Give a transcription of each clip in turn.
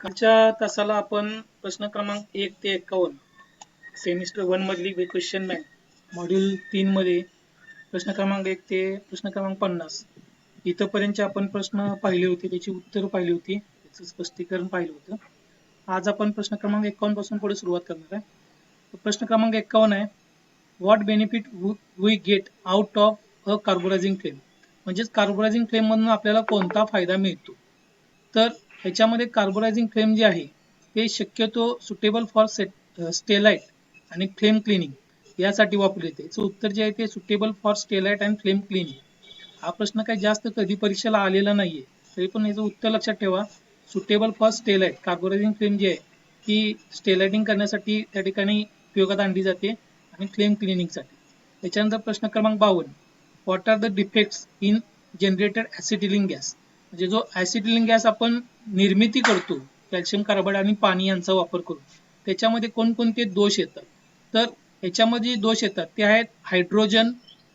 आजच्या तासाला आपण प्रश्न क्रमांक 1 ते 51 सेमिस्टर 1 मधली क्वेश्चन बँक मॉड्यूल 3 मध्ये प्रश्न क्रमांक 1 ते प्रश्न क्रमांक 50 इथपर्यंतचे आपण प्रश्न पाहिले होते, त्याची उत्तर पाहिली होती, त्याचं स्पष्टीकरण पाहिलं होतं. आज आपण प्रश्न क्रमांक 51 पासून पुढे सुरुवात करणार आहे. प्रश्न क्रमांक 51 आहे, what benefit we get out of a carburising flame. म्हणजेच कार्बोरायझिंग फ्लेम मधून आपल्याला कोणता फायदा मिळतो. तर ह्याच्यामध्ये कार्बोरायझिंग फ्लेम जे आहे ते शक्यतो सुटेबल फॉर स्टेलाइट आणि फ्लेम क्लिनिंग यासाठी वापरले जाते. याचं उत्तर जे आहे ते suitable for stellite and flame cleaning. हा प्रश्न काही जास्त कधी परीक्षेला आलेला नाहीये, तरी पण याचं उत्तर लक्षात ठेवा. सुटेबल फॉर स्टेलाइट कार्बोरायझिंग फ्लेम जी आहे ती स्टेलाइटिंग करण्यासाठी त्या ठिकाणी उपयोगात आणली जाते आणि फ्लेम क्लिनिंगसाठी. त्याच्यानंतर प्रश्न क्रमांक 52, what are the defects in generated acetylene gas. म्हणजे जो ऍसिटिलीन गॅस आपण निर्मिती करतो कॅल्शियम कार्बाइड आणि पाणी यांचा वापर करून, त्याच्यामध्ये कोणकोणते दोष येतात. तर याच्यामध्ये दोष येतात ते आहेत हायड्रोजन,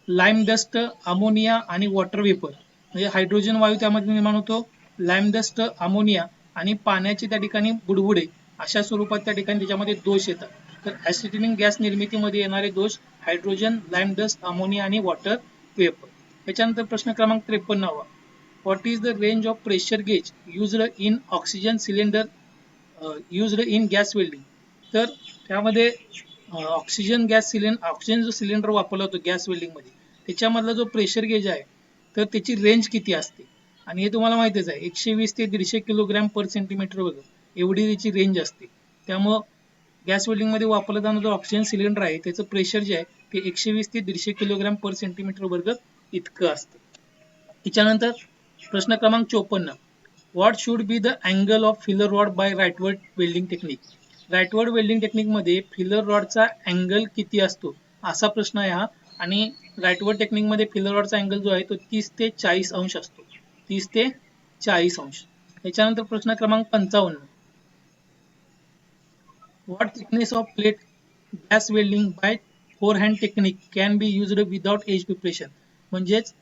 लाईम डस्ट, अमोनिया आणि वॉटर वेपर. म्हणजे हायड्रोजन वायू त्यामध्ये निर्माण होतो, लाईम डस्ट, अमोनिया आणि पाण्याचे त्या ठिकाणी बुडबुडे अशा स्वरूपात त्या ठिकाणी त्याच्यामध्ये दोष येतात. तर ऍसिटिलीन गॅस निर्मितीमध्ये येणारे दोष हायड्रोजन, लाईम डस्ट, अमोनिया आणि वॉटर वेपर. त्याच्यानंतर प्रश्न क्रमांक 53, what is the range of pressure gauge used in oxygen cylinder used in gas welding. तर त्यामध्ये ऑक्सिजन जो सिलेंडर वापरला जातो गॅस वेल्डिंग मध्ये, त्याच्यामधला जो प्रेशर गेज आहे तर त्याची रेंज किती असते. आणि हे तुम्हाला माहितीच आहे, 120 ते 150 किलोग्रॅम पर सेंटीमीटर वगैरे एवढी त्याची रेंज असते. त्यामुळं गॅस वेल्डिंग मध्ये वापरलं जाणारं जो ऑक्सिजन सिलेंडर आहे त्याचं प्रेशर जे आहे ते 120 ते 150 किलोग्रॅम पर सेंटीमीटर वर्ग इतकं असतं. त्याच्यानंतर प्रश्न क्रमांक 54, what should be the angle of filler rod by rightward welding technique. Rightward welding technique मध्ये फिलर रॉडचा अँगल किती असतो असा प्रश्न आहे हा. आणि राइटवर्ड टेक्निक मध्ये फिलर रॉडचा अँगल जो आहे तो 30 ते 40 अंश असतो, 30 ते 40 अंश. त्याच्यानंतर प्रश्न क्रमांक 55, what thickness of plate gas welding by forehand technique can be used without edge preparation. म्हणजेच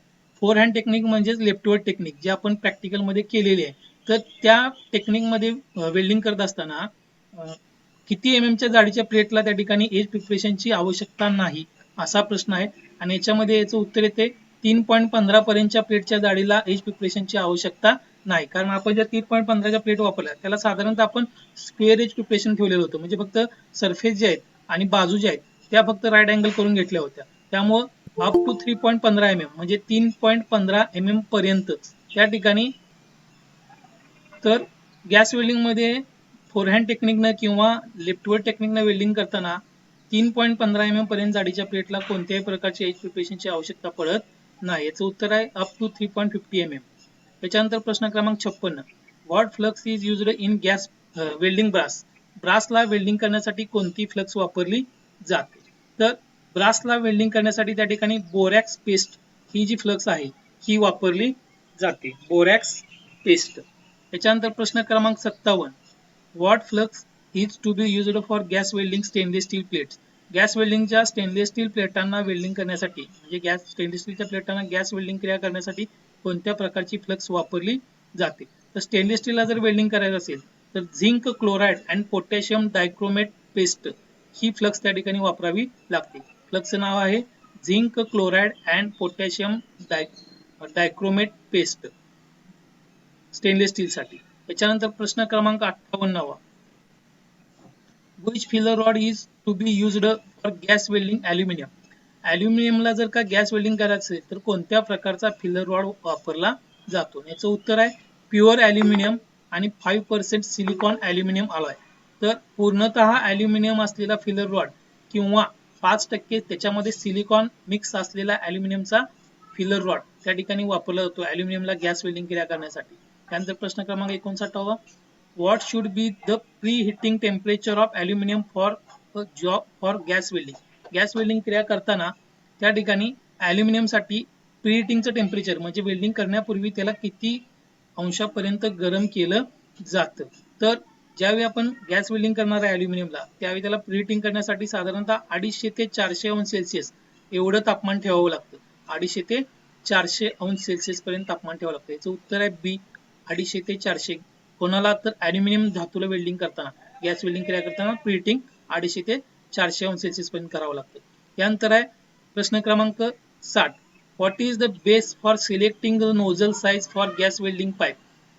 फोर हँड टेक्निक म्हणजेच लेफ्टवर्ड टेक्निक जे आपण प्रॅक्टिकल मध्ये केलेली आहे. तर त्या टेक्निक मध्ये वेल्डिंग करत असताना किती च्या जाडीच्या प्लेटला त्या ठिकाणी एज प्रिपरेशनची आवश्यकता नाही असा प्रश्न आहे. आणि याच्यामध्ये याचं उत्तर येते 3.15 पर्यंतच्या प्लेटच्या जाडीला एज प्रिपरेशनची आवश्यकता नाही. कारण आपण ज्या 3.15च्या प्लेट वापरल्या त्याला साधारणतः आपण स्क्वेअर एज प्रिपरेशन ठेवलेलं होतं. म्हणजे फक्त सरफेस जे आहेत आणि बाजू ज्या आहेत त्या फक्त राईट अँगल करून घेतल्या होत्या. त्यामुळं अप टू 3.15 म्हणजे 3.15 पर्यंत त्या ठिकाणी. तर गॅस वेल्डिंग मध्ये फोरहँड टेक्निकनं किंवा लेफ्टवर्ड टेक्निकनं वेल्डिंग करताना 3.15 पर्यंत जाडीच्या प्लेटला कोणत्याही प्रकारची एज प्रिपरेशनची आवश्यकता पडत नाही. याचं उत्तर आहे अप टू 3.50 त्याच्यानंतर प्रश्न क्रमांक 56, what flux is used in gas welding brass. ब्रासला वेल्डिंग करण्यासाठी कोणती फ्लक्स वापरली जाते. तर ब्रासला वेल्डिंग करण्यासाठी त्या ठिकाणी बोरॅक्स पेस्ट ही जी फ्लक्स आहे ही वापरली जाते, बोरॅक्स पेस्ट. त्याच्यानंतर प्रश्न क्रमांक 57, what flux is to be used for gas welding stainless steel plates. Gas वेल्डिंगच्या स्टेनलेस स्टील प्लेटांना वेल्डिंग करण्यासाठी म्हणजे स्टेनलेस स्टीलच्या प्लेटांना गॅस वेल्डिंग क्रिया करण्यासाठी कोणत्या प्रकारची फ्लक्स वापरली जाते. तर स्टेनलेस स्टीलला जर वेल्डिंग करायचं असेल तर zinc chloride and potassium dichromate paste he flux त्या ठिकाणी वापरावी लागते. फ्लक्सचं नाव आहे zinc chloride and potassium dichromate paste stainless steel साठी. त्याच्यानंतर प्रश्न क्रमांक 58, which filler rod is to be used for gas welding aluminum. अल्युमिनियमला जर का गॅस वेल्डिंग करायचं असेल तर कोणत्या प्रकारचा फिलर रॉड वापरला जातो. याचं उत्तर आहे प्युअर अल्युमिनियम आणि 5% सिलिकॉन अल्युमिनियम अलॉय. तर पूर्णतः अल्युमिनियम असलेला फिलर रॉड किंवा 5% त्याच्यामध्ये सिलिकॉन मिक्स असलेला अल्युमिनियमचा फिलर रॉड त्या ठिकाणी वापरला जातो अल्युमिनियमला गॅस वेल्डिंग क्रिया करण्यासाठी. त्यानंतर प्रश्न क्रमांक 59, what should be the preheating temperature of aluminum for gas welding. Gas welding क्रिया करताना त्या ठिकाणी अल्युमिनियम साठी प्रीहीटिंगचं टेम्परेचर म्हणजे वेल्डिंग करण्यापूर्वी त्याला किती अंशापर्यंत गरम केलं जातं. तर ज्यावेळी आपण गॅस वेल्डिंग करणार आहे अल्युमिनियमला त्यावेळी त्याला प्रीहीटिंग करण्यासाठी साधारणतः 250 ते 400 अंश सेल्सिअस एवढं तापमान ठेवावं लागतं. 250 ते 400 अंश सेल्सिअस पर्यंत तापमान ठेवावं लागतं. याचं उत्तर आहे बी, 250 ते 400 कोणाला तर ॲल्युमिनियम धातूला वेल्डिंग करताना, गॅस वेल्डिंग क्रिया करताना प्रीहीटिंग 250 ते 400 अंश सेल्सिअस पर्यंत करावं लागतं. त्यानंतर आहे प्रश्न क्रमांक 60. What is the base for selecting the nozzle size for gas welding pipe.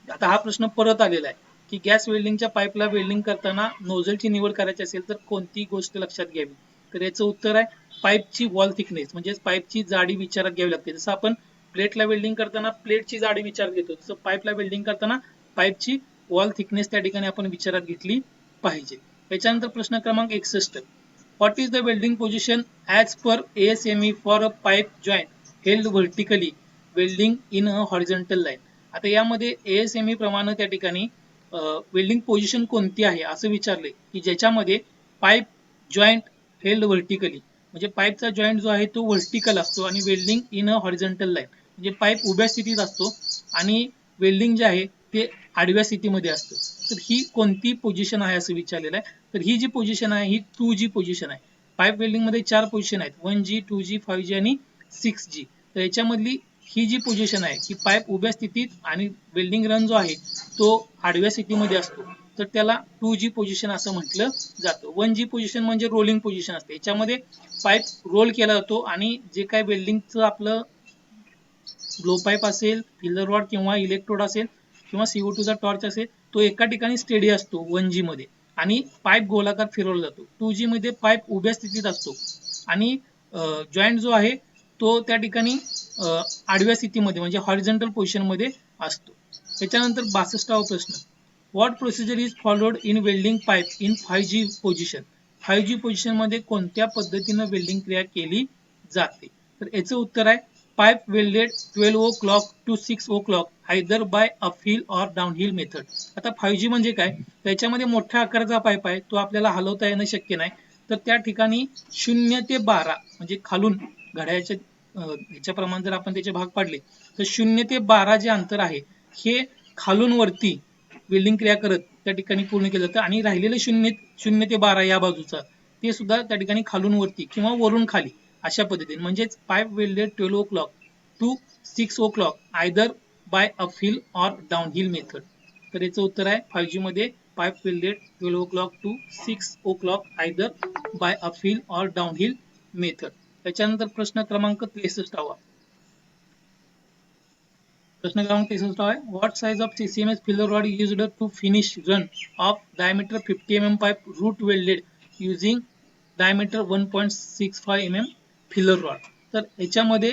आता हा प्रश्न परत आलेला आहे की गॅस वेल्डिंगच्या पाईपला वेल्डिंग करताना नोझलची निवड करायची असेल तर कोणती गोष्ट लक्षात घ्यावी. तर याचं उत्तर आहे पाईपची वॉल थिकनेस, म्हणजे पाईपची जाडी विचारात घ्यावी लागते. जसं आपण प्लेटला वेल्डिंग करताना प्लेटची जाडी विचारात घेतो, तसं पाईपला वेल्डिंग करताना पाईपची वॉल थिकनेस त्या ठिकाणी आपण विचारात घेतली पाहिजे. त्याच्यानंतर प्रश्न क्रमांक 61. What is the welding position as per ASME for a pipe joint held vertically welding in a horizontal line. आता यामध्ये ASME प्रमाणे त्या ठिकाणी वेल्डिंग पोझिशन कोणती आहे असं विचारले की ज्याच्यामध्ये पाईप जॉईंट हेल्ड व्हर्टिकली, म्हणजे पाईपचा जॉईंट जो आहे तो व्हर्टिकल असतो आणि welding in a horizontal line, म्हणजे पाईप उभ्या स्थितीत असतो आणि वेल्डिंग जे आहे ते आडव्या स्थितीमध्ये असतं. तर ही कोणती पोझिशन आहे असं विचारलेलं आहे. तर ही जी पोझिशन आहे ही 2G पोझिशन आहे. पाईप वेल्डिंग मध्ये 4 पोझिशन आहेत, 1G, 2G, 5G आणि 6G. तर याच्यामधली ही जी पोझिशन आहे की पाईप उभ्या स्थितीत आणि वेल्डिंग रन जो आहे तो आडव्या स्थितीमध्ये असतो, तर त्याला 2G पोझिशन असं म्हटलं जातं. 1G पोझिशन म्हणजे रोलिंग पोझिशन असते. याच्यामध्ये पाईप रोल केला जातो आणि जे काय वेल्डिंगचं आपलं ब्लो पाईप असेल, फिलर रॉड किंवा इलेक्ट्रोड असेल किंवा CO2 चा टॉर्च असेल, तो एका ठिकाणी स्टेडी असतो 1G मध्ये आणि पाईप गोलाकार फिरवला जातो. 2G मध्ये पाईप उभ्या स्थितीत असतो आणि जॉईंट जो आहे तो त्या ठिकाणी आडव्या स्थितीमध्ये म्हणजे हॉरिझॉन्टल पोझिशन मध्ये असतो. त्याच्यानंतर 62वा प्रश्न. What procedure is followed in welding pipe in 5G position. 5G position मध्ये कोणत्या पद्धतीनं वेल्डिंग क्रिया केली जाते. तर याचं उत्तर आहे pipe welded 12 o'clock to 6 o'clock either by uphill और डाउनहिल मेथड. आता 5G म्हणजे काय, त्याच्यामध्ये मोठ्या आकाराचा पाईप आहे, तो आपल्याला हलवता येणं शक्य नाही. तर त्या ठिकाणी 0 ते 12 म्हणजे खालून घड्याळ्याच्या ह्याच्याप्रमाणे जर आपण त्याचे भाग पाडले तर 0 ते 12 जे अंतर आहे हे खालून वरती वेल्डिंग क्रिया करत त्या ठिकाणी पूर्ण केलं जातं आणि राहिलेलं 0 ते 12 या बाजूचा ते सुद्धा त्या ठिकाणी खालून वरती किंवा वरून खाली अशा पद्धतीने, म्हणजेच pipe welded 12 o'clock to 6 o'clock either by uphill और डाउनहिल मेथड. तर याचं उत्तर आहे 5G मध्ये pipe welded 12 o'clock to 6 o'clock either by uphill और डाउनहिल मेथड. त्याच्यानंतर प्रश्न क्रमांक 63. प्रश्न क्रमांक 63 आहे what size of CCMS filler rod used to finish run of diameter 50 mm pipe root welded using diameter 1.65 mm filler rod. तर याच्यामध्ये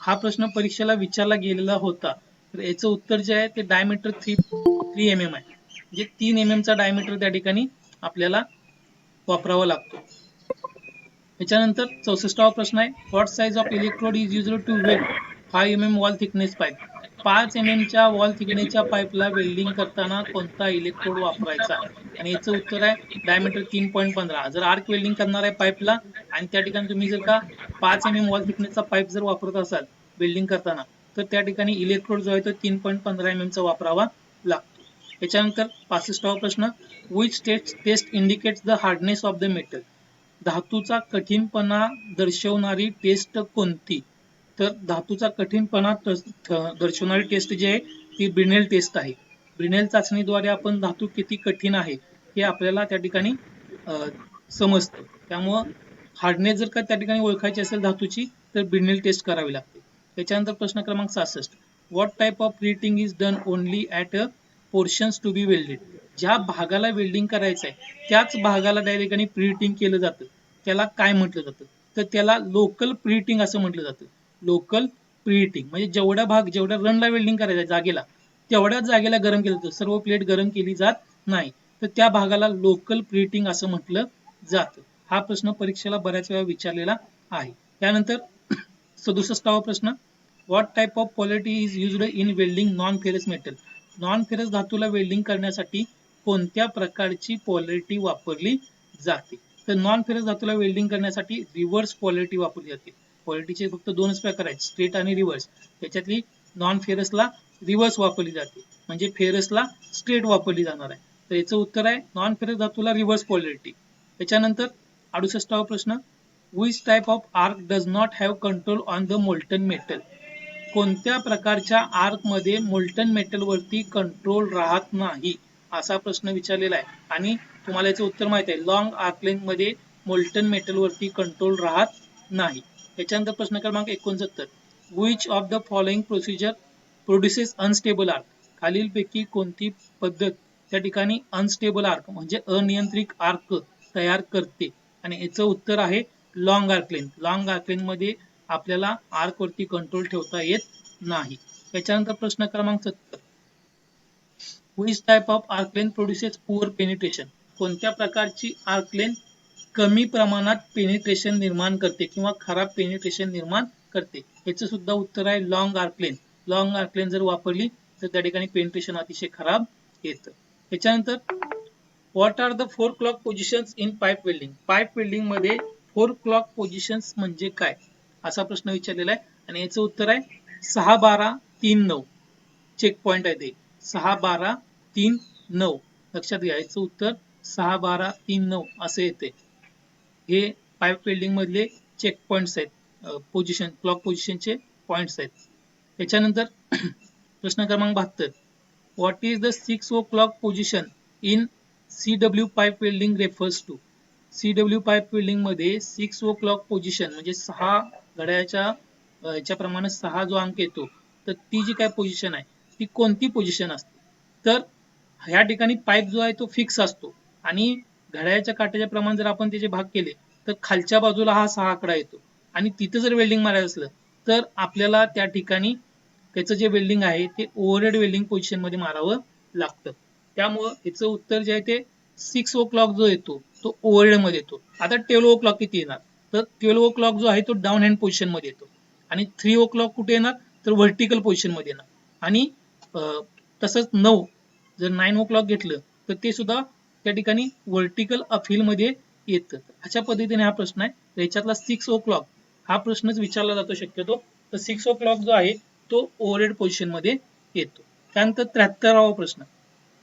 हा प्रश्न परीक्षेला विचारला गेलेला होता. तर याचं उत्तर जे आहे ते डायमीटर 3 mm आहे, म्हणजे 3 mm चा डायमीटर त्या ठिकाणी आपल्याला वापरावा लागतो. त्याच्यानंतर 64वा प्रश्न आहे what size of electrode is used to weld 5 mm wall thickness pipe. 5 mm च्या वॉल थिकनेसच्या पाईपला वेल्डिंग करताना कोणता इलेक्ट्रोड वापरायचा. आणि याचं उत्तर आहे डायमीटर 3.15. जर आर्क वेल्डिंग करणार आहे पाईपला आणि त्या ठिकाणी तुम्ही जर का 5 mm वॉल थिकनेसचा पाईप जर वापरत असाल वेल्डिंग करताना तर त्या ठिकाणी इलेक्ट्रोड जो आहे तो 3.15 mm चा वापरावा लागतो. त्याच्यानंतर 65वा प्रश्न which test indicates the hardness of the metal. धातूचा कठीणपणा दर्शवणारी टेस्ट कोणती. तर धातूचा कठीणपणा दर्शवणारी टेस्ट जी आहे ती ब्रिनेल टेस्ट आहे. ब्रिनेल चाचणीद्वारे आपण धातू किती कठीण आहे हे आपल्याला त्या ठिकाणी समजतं. त्यामुळं हार्डनेस जर का त्या ठिकाणी ओळखायची असेल धातूची तर ब्रिनेल टेस्ट करावी लागते. त्याच्यानंतर प्रश्न क्रमांक 66. What type of preheating is done only at a portions to be welded. ज्या भागाला वेल्डिंग करायचं आहे त्याच भागाला त्या ठिकाणी प्रीहिटिंग केलं जातं, त्याला काय म्हटलं जातं. तर त्याला लोकल प्रीहिटिंग असं म्हटलं जातं. लोकल प्रीहिटिंग म्हणजे जेवढा भाग जेवढ्या रनला वेल्डिंग करायचं जागेला तेवढ्याच जागेला गरम केलं जातं, सर्व प्लेट गरम केली जात नाही. तर त्या भागाला लोकल प्रीहिटिंग असं म्हटलं जातं. हा प्रश्न परीक्षेला बऱ्याच वेळा विचारलेला आहे. त्यानंतर 67वा प्रश्न what type of polarity is used in welding non ferrous metal. Non ferrous धातूला वेल्डिंग करण्यासाठी कोणत्या प्रकारची पॉलिटी वापरली जाते. तर नॉन फेरस धातूला वेल्डिंग करण्यासाठी रिव्हर्स पॉलिटी वापरली जाते. पॉलिटीचे फक्त दोनच प्रकार आहेत, स्ट्रेट आणि रिव्हर्स. त्याच्यातली नॉन फेरसला रिव्हर्स वापरली जाते, म्हणजे फेरसला स्ट्रेट वापरली जाणार आहे. तर याचं उत्तर आहे नॉन फेरस धातूला रिव्हर्स पॉलिटी. त्याच्यानंतर 68वा प्रश्न which type of arc does not have control on the molten metal. कोणत्या प्रकारच्या आर्क मध्ये मोल्टन मेटल वरती कंट्रोल राहत नाही. असा प्रश्न विचारलेला आहे आणि तुम्हाला याचं उत्तर माहित आहे, लॉंग आर्क लेंथ मध्ये मोल्टन मेटल वरती कंट्रोल राहत नाही. त्याच्यानंतर प्रश्न क्रमांक 69, which of the following procedure produces unstable arc, खालीलपैकी कोणती पद्धत त्या ठिकाणी अनस्टेबल आर्क म्हणजे अनियंत्रित आर्क तयार करते, आणि याचं उत्तर आहे long arc length. Long arc length मध्ये आपल्याला आर्क वरती कंट्रोल ठेवता येत नाही. त्याच्यानंतर प्रश्न क्रमांक 70, which type of arc length produces poor penetration, कोणत्या प्रकारची आर्क लेंथ कमी प्रमाणात पेनिट्रेशन निर्माण करते किंवा खराब पेनिट्रेशन निर्माण करते, याचं सुद्धा उत्तर आहे long arc length. Long arc length जर वापरली तर त्या ठिकाणी पेनिट्रेशन अतिशय खराब येतं. त्याच्यानंतर what are the 4 clock positions in pipe welding, pipe welding मध्ये 4 क्लॉक पोझिशन्स म्हणजे काय, असा प्रश्न विचारलेला आहे आणि याचं उत्तर आहे 6, 12, 3, 9. चेक पॉइंट आहे ते 6, 12, 3, 9. लक्षात घ्या, याचं उत्तर 6, 12, 3, 9 असे येते. हे पाईप वेल्डिंग मधले चेक पॉइंट्स आहेत, पोझिशन क्लॉक पोझिशनचे पॉइंट्स आहेत. त्याच्यानंतर प्रश्न क्रमांक 72, what is the 6 o'clock position in CW pipe welding refers to, CW pipe welding मध्ये 6 o'clock पोझिशन म्हणजे 6 घड्याळाच्या याच्याप्रमाणे 6 जो अंक येतो, तर ती जी काय पोझिशन आहे ती कोणती पोझिशन असते, तर ह्या ठिकाणी पाईप जो आहे तो फिक्स असतो आणि घड्याळाच्या काट्याच्या प्रमाणे जर आपण त्याचे भाग केले तर खालच्या बाजूला हा 6 आकडा येतो आणि तिथं जर वेल्डिंग मारायचं असलं तर आपल्याला त्या ठिकाणी त्याचं जे वेल्डिंग आहे ते ओव्हरहेड वेल्डिंग पोझिशन मध्ये मारावं लागतं. त्यामुळं याचं उत्तर जे आहे ते 6 o'clock जो येतो तो ओव्हरहेड मध्ये येतो. आता 12 o'clock किती येणार, तर 12 o'clock जो आहे तो डाऊन हँड पोझिशन मध्ये येतो आणि 3 o'clock कुठे येणार, तर व्हर्टिकल पोझिशन मध्ये येणार. आणि तसंच 9 जर 9 o'clock घेतलं तर ते सुद्धा त्या ठिकाणी व्हर्टिकल अपहिल मध्ये येतं. अशा पद्धतीने हा प्रश्न आहे. याच्यातला 6 o'clock हा प्रश्नच विचारला जातो शक्यतो, तर 6 o'clock जो आहे तो ओव्हरहेड पोझिशन मध्ये येतो. त्यानंतर 73वा प्रश्न,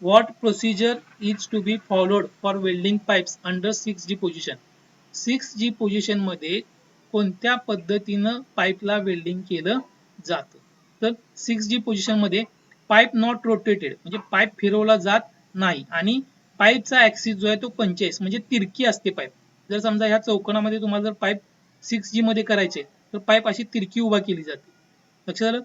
what procedure is to be followed for welding pipes under 6G position, 6G position मध्ये कोणत्या पद्धतीनं पाईपला वेल्डिंग केलं जातं, तर 6G पोझिशन मध्ये पाईप नॉट रोटेटेड म्हणजे पाईप फिरवला जात नाही आणि पाईपचा ऍक्सिस जो आहे तो 45 म्हणजे तिरकी असते पाईप. जर समजा ह्या चौकोनामध्ये तुम्हाला जर पाईप 6G मध्ये करायचे तर पाईप अशी तिरकी उभा केली जाते, लक्षात आलं.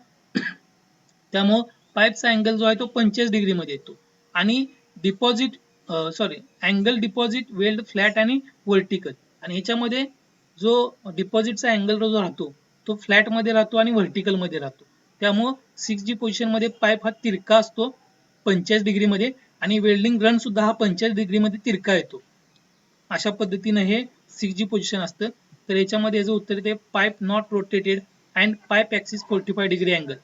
त्यामुळं पाईपचा अँगल जो आहे तो 45 डिग्री मध्ये येतो आणि deposit angle deposit weld flat आणि व्हर्टिकल, आणि ह्याच्यामध्ये जो डिपॉझिटचा अँगल जो राहतो तो फ्लॅट मध्ये राहतो आणि व्हर्टिकल मध्ये राहतो. त्यामुळं 6G पोझिशन मध्ये पाईप हा तिरका असतो 45 डिग्री मध्ये आणि वेल्डिंग रन सुद्धा हा 45 डिग्री मध्ये तिरका येतो. अशा पद्धतीने हे 6G पोझिशन असतं. तर याच्यामध्ये याचं उत्तर येते pipe not rotated and pipe axis 45 degree angle.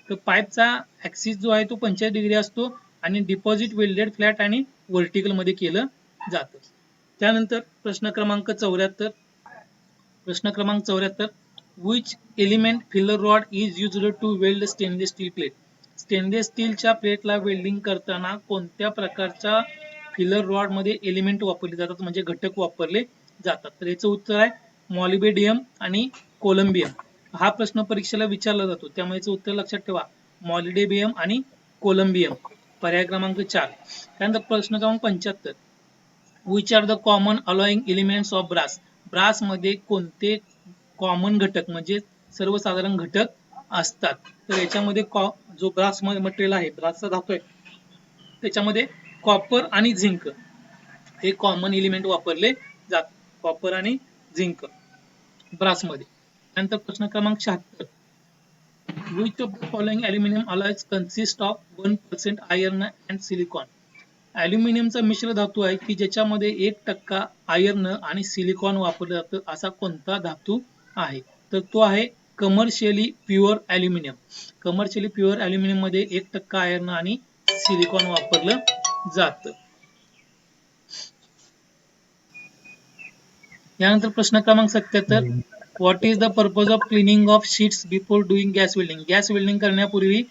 तर पाईपचा ऍक्सिस जो आहे तो 45 डिग्री असतो आणि डिपॉझिट वेल्डेड फ्लॅट आणि व्हर्टिकल मध्ये केलं जातं. त्यानंतर प्रश्न क्रमांक 74, which element filler rod is used to weld stainless steel plate, stainless स्टीलच्या प्लेटला वेल्डिंग करताना कोणत्या प्रकारच्या फिलर रॉड मध्ये एलिमेंट वापरले जातात म्हणजे घटक वापरले जातात, तर याचं उत्तर आहे मॉलिबेडियम आणि कोलंबियम. हा प्रश्न परीक्षेला विचारला जातो त्यामुळे याचं उत्तर लक्षात ठेवा, मॉलिबेडियम आणि कोलंबियम, पर्याय क्रमांक 4. त्यानंतर प्रश्न क्रमांक 75, which are the common alloying elements of brass, brass मध्ये कोणते कॉमन घटक म्हणजे सर्वसाधारण घटक असतात, तर याच्यामध्ये जो ब्रास मटेरियल आहे, ब्रासचा धातू आहे, त्याच्यामध्ये कॉपर आणि झिंक हे कॉमन एलिमेंट वापरले जातात, कॉपर आणि झिंक ब्रास मध्ये. त्यानंतर प्रश्न क्रमांक 76, which of the following aluminum alloys consist of 1% iron and silicon, अल्युमिनियमचा मिश्र धातू आहे की ज्याच्यामध्ये 1% आयर्न आणि सिलिकॉन वापरलं जातं, असा कोणता धातू आहे, तर तो आहे commercially pure aluminium. Commercially pure aluminium मध्ये 1% आयर्न आणि सिलिकॉन वापरलं जातं. यानंतर प्रश्न क्रमांक 77, what is the purpose of cleaning of sheets before doing gas welding, gas welding करण्यापूर्वी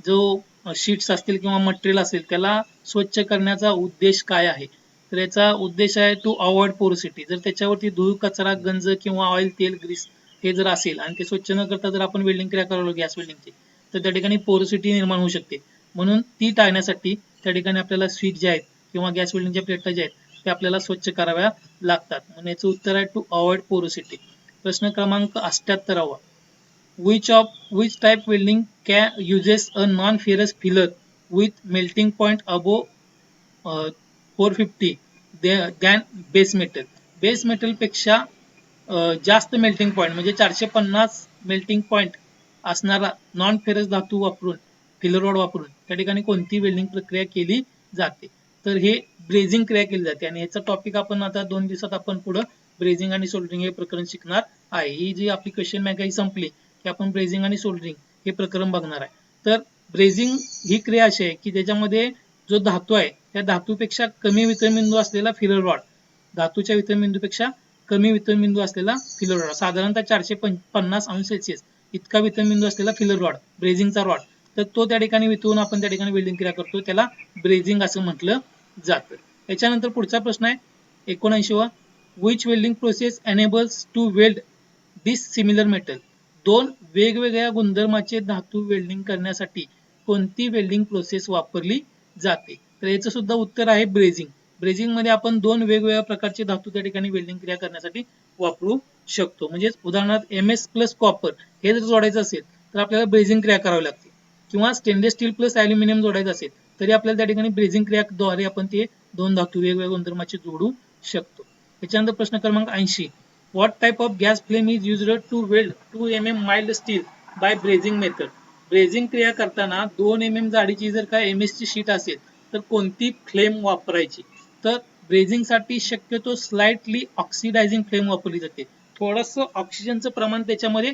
जो शीट्स असतील किंवा मटेरियल असेल त्याला स्वच्छ करण्याचा उद्देश काय आहे, तर याचा उद्देश आहे टू अवॉइड पोरोसिटी, जर त्याच्यावरती धूळ कचरा गंज किंवा ऑइल तेल ग्रीस हे जर असेल आणि ते स्वच्छ न करता जर आपण वेल्डिंग क्रिया करायला गॅस वेल्डिंगची तर त्या ठिकाणी पोरोसिटी निर्माण होऊ शकते, म्हणून ती टाळण्यासाठी त्या ठिकाणी आपल्याला स्विच जे आहेत किंवा गॅस वेल्डिंगच्या प्लेटा ज्या आहेत त्या आपल्याला स्वच्छ कराव्या लागतात. म्हणून याचं उत्तर आहे टू अवॉइड पोरोसिटी. प्रश्न क्रमांक 78वा. Which type welding uses a non-ferrous filler with melting point above 450 than base metal? Base metal पेक्षा जास्त मेल्टिंग पॉइंट म्हणजे 450 मेल्टिंग पॉइंट असणारा नॉन फेरस धातू वापरून फिलर रॉड वापरून त्या ठिकाणी कोणती वेल्डिंग प्रक्रिया केली जाते? तर हे ब्रेझिंग क्रिया केली जाते आणि याचा टॉपिक आपण आता 2 दिवसात आपण पुढे ब्रेझिंग आणि सोल्डरिंग हे प्रकरण शिकणार आहे. ही जी आपली क्वेश्चन बँक ही संपली की आपण ब्रेझिंग आणि सोल्डरिंग हे प्रकरण बघणार आहे. तर ब्रेझिंग ही क्रिया अशी आहे की ज्याच्यामध्ये जो धातू आहे त्या धातूपेक्षा कमी वितरणबिंदू असलेला फिलर रॉड, धातूच्या वितरणबिंदूपेक्षा कमी वितरणबिंदू असलेला फिलर रॉड, साधारणतः 450 अंश सेल्सिअस इतका वितरणबिंदू असलेला फिलर रॉड, ब्रेझिंगचा रॉड, तर तो त्या ठिकाणी वितळून आपण त्या ठिकाणी वेल्डिंग क्रिया करतो, त्याला ब्रेझिंग असं म्हटलं जातं. याच्यानंतर पुढचा प्रश्न आहे 79वा. Which welding process enables to weld dissimilar metal? दोन वेगवेगळ्या गुणधर्माचे धातू वेल्डिंग करण्यासाठी कोणती वेल्डिंग प्रोसेस वापरली जाते? तर याचं सुद्धा उत्तर आहे ब्रेझिंग. ब्रेझिंग मध्ये आपण दोन वेगवेगळ्या प्रकारचे धातू त्या ठिकाणी वेल्डिंग क्रिया करण्यासाठी वापरू शकतो. म्हणजे उदाहरणार्थ MS प्लस कॉपर हे जर जोडायचं असेल तर आपल्याला ब्रेझिंग क्रिया करावी लागते, किंवा स्टेनलेस स्टील प्लस ॲल्युमिनियम जोडायचं असेल तरी आपल्याला त्या ठिकाणी ब्रेझिंग क्रियाद्वारे आपण ते दोन धातू वेगवेगळ्या गुणधर्माचे जोडू शकतो. त्याच्यानंतर प्रश्न क्रमांक 80. What type of gas flame is used to weld 2 mm mild steel by brazing method? Brazing क्रिया करताना 2 mm जाडीची जर का MS ची शीट असेल तर कोणती फ्लेम वापरायची? तर ब्रेझिंग साठी शक्यतो स्लाइटली ऑक्सिडायझिंग फ्लेम वापरली जाते. थोडंसं ऑक्सिजनचं प्रमाण त्याच्यामध्ये